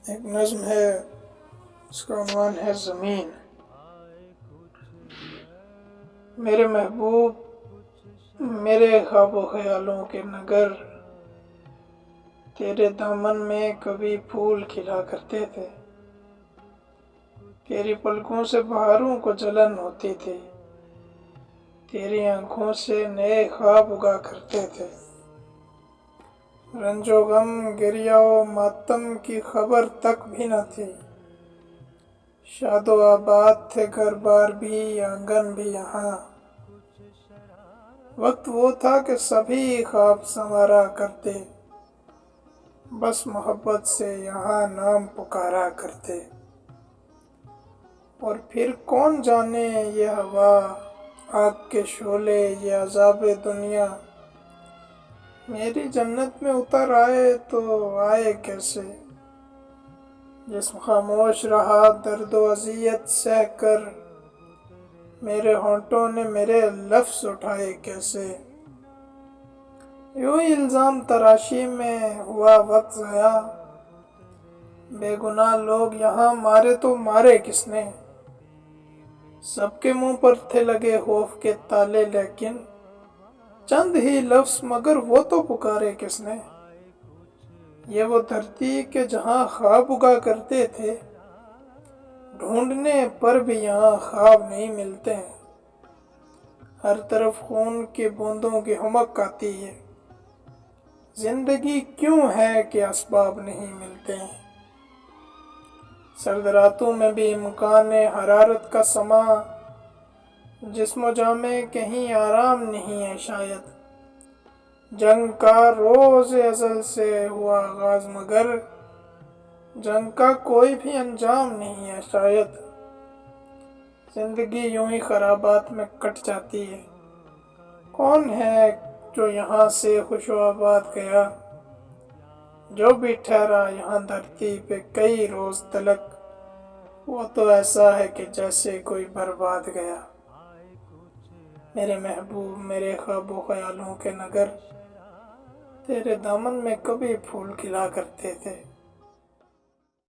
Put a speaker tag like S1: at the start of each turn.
S1: ایک نظم ہے، اس کا عنوان ہے زمین۔ میرے محبوب، میرے خواب و خیالوں کے نگر، تیرے دامن میں کبھی پھول کھلا کرتے تھے، تیری پلکوں سے بہاروں کو جلن ہوتی تھی، تیری آنکھوں سے نئے خواب اگا کرتے تھے۔ رنج و غم، گریہ و ماتم کی خبر تک بھی نہ تھی، شاد و آباد تھے گھر بار بھی، آنگن بھی یہاں۔ وقت وہ تھا کہ سبھی خواب سنوارا کرتے، بس محبت سے یہاں نام پکارا کرتے۔ اور پھر کون جانے یہ ہوا، آگ کے شعلے، یہ عذاب دنیا، میری جنت میں اتر آئے تو آئے کیسے؟ جسم خاموش رہا درد و اذیت سہ کر، میرے ہونٹوں نے میرے لفظ اٹھائے کیسے؟ یوں ہی الزام تراشی میں ہوا وقت ضائع، بے گناہ لوگ یہاں مارے تو مارے کس نے؟ سب کے منہ پر تھے لگے خوف کے تالے، لیکن چند ہی لفظ مگر وہ تو پکارے کس نے؟ یہ وہ دھرتی کہ جہاں خواب اگا کرتے تھے، ڈھونڈنے پر بھی یہاں خواب نہیں ملتے ہیں۔ ہر طرف خون کی بوندوں کی حمک آتی ہے، زندگی کیوں ہے کہ اسباب نہیں ملتے ہیں؟ سرد راتوں میں بھی امکان حرارت کا سما، جسم و جاں میں کہیں آرام نہیں ہے شاید۔ جنگ کا روز ازل سے ہوا آغاز، مگر جنگ کا کوئی بھی انجام نہیں ہے شاید۔ زندگی یوں ہی خرابات میں کٹ جاتی ہے، کون ہے جو یہاں سے خوش و آباد گیا؟ جو بھی ٹھہرا یہاں دھرتی پہ کئی روز تلک، وہ تو ایسا ہے کہ جیسے کوئی برباد گیا۔ میرے محبوب، میرے خواب و خیالوں کے نگر، تیرے دامن میں کبھی پھول کھلا کرتے تھے۔